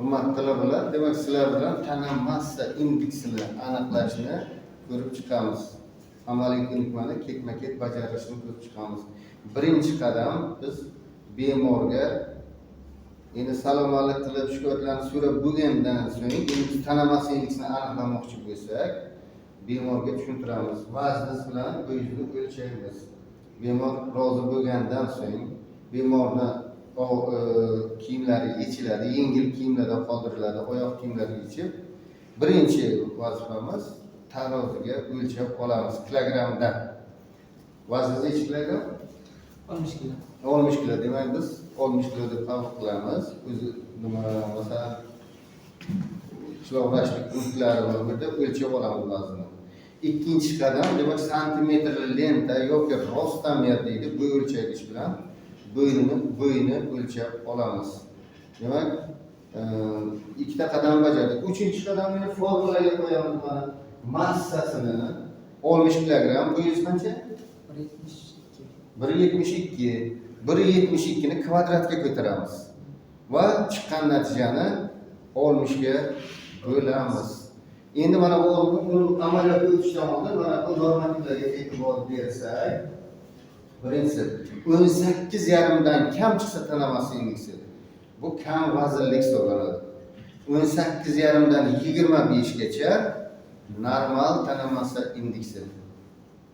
Hurmatli talabalar, demak sizlar bilan tana massa indeksini aniqlashni ko'rib chiqamiz. Amaliy ko'nikmani ketma-ket bajarishni ko'rib chiqamiz. Birinchi qadam biz bemorga endi salomatlik qilib shikoyatlarni so'rab bo'lgandan so'ng endi biz tana massa indeksini aniqlamoqchi bo'lsak, bemorga tushuntiramiz. Vazningiz bilan bo'yingizni o'lchaymiz. Bemor rozi bo'lgandan so'ng bemorni kiyimlari yechiladi, yengil kiyimlarda qoldiriladi, oyoq kiyimlari yechib, birinchi vazifamiz taroziga o'lchab olamiz kilogrammda. Vazningiz necha kilogramm? 60 kilo. 60 kilo. Demak biz 60 kilo deb qabul qilamiz. O'zi nima masalan chiroqlashlik punktlari bilan birga o'lchab olamiz vaznni. Ikkinchi qadam demak santimetrli lenta yoki rostomer deydi, bo'y o'lchagich bilan bo'yini o'lchab olamiz. Demak, ikkita qadam bajardik. Uchinchi qadamni formulaga qo'yamiz mana. Massasini 60 kilogramm, bo'yingiz qancha? 1.72. 1.72 ni kvadratga ko'taramiz va chiqqan natijani 60 ga bo'lamiz. Endi mana bu amaliyotga o'tishdan oldin mana bu normativlarga e'tibor bersak, birinchisi 18,5 dan kam chiqsa tana massa indeksi, bu kam vazirlik hisoblanadi. 18,5 dan 25 gacha normal tana massa indeksi.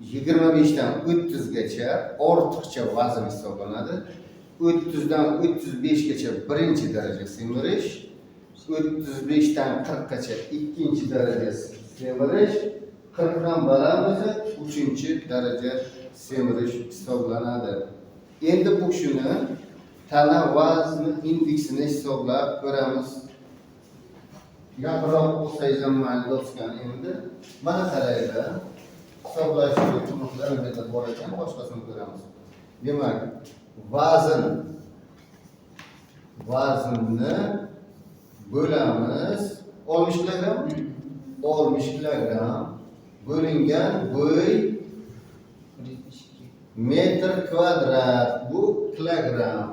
25 dan 30 gacha ortiqcha vazn hisoblanadi. 30 dan 35 gacha birinchi daraja semirish, 35 dan 40 gacha ikkinchi daraja semirish, 40 dan baland bo'lsa uchinchi daraja semirish hisoblanadi. Endi bu shuni tana vazni indeksini hisoblab ko'ramiz. Yaqinroq bo'lsangiz ham mayli do'stlar, endi mana qaranglar. Hisoblash turmaklarimizda bor ekan, boshqasini ko'ramiz. Demak, vaznni bo'lamiz 60 kilogramm. 60 kilogramm bo'lingan bo'y metr kvadrat, bu kilogramm.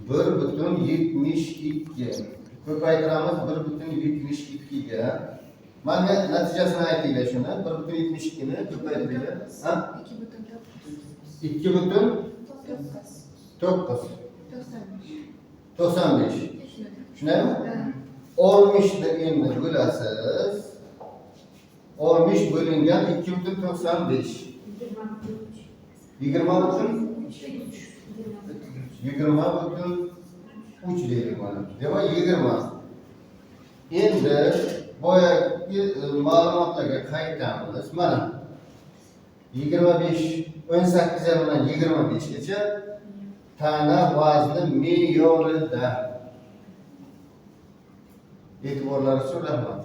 1.72. Ko'paytiramiz 1.72 ga. Mana natijasini aytinglar shuni. 1.72 ni ko'paytirib, ha? 2.9. 95. Shunaymi? 60 ni endi bo'lasiz. 60 bo'lingan 2.95. 20.3 deylik mana. Demak 20. Endi boyagi ma'lumotlarga qaytamiz. Mana 25, 18 dan 25 gacha tana vazni me'yorida. E'tiborlaringiz uchun rahmat.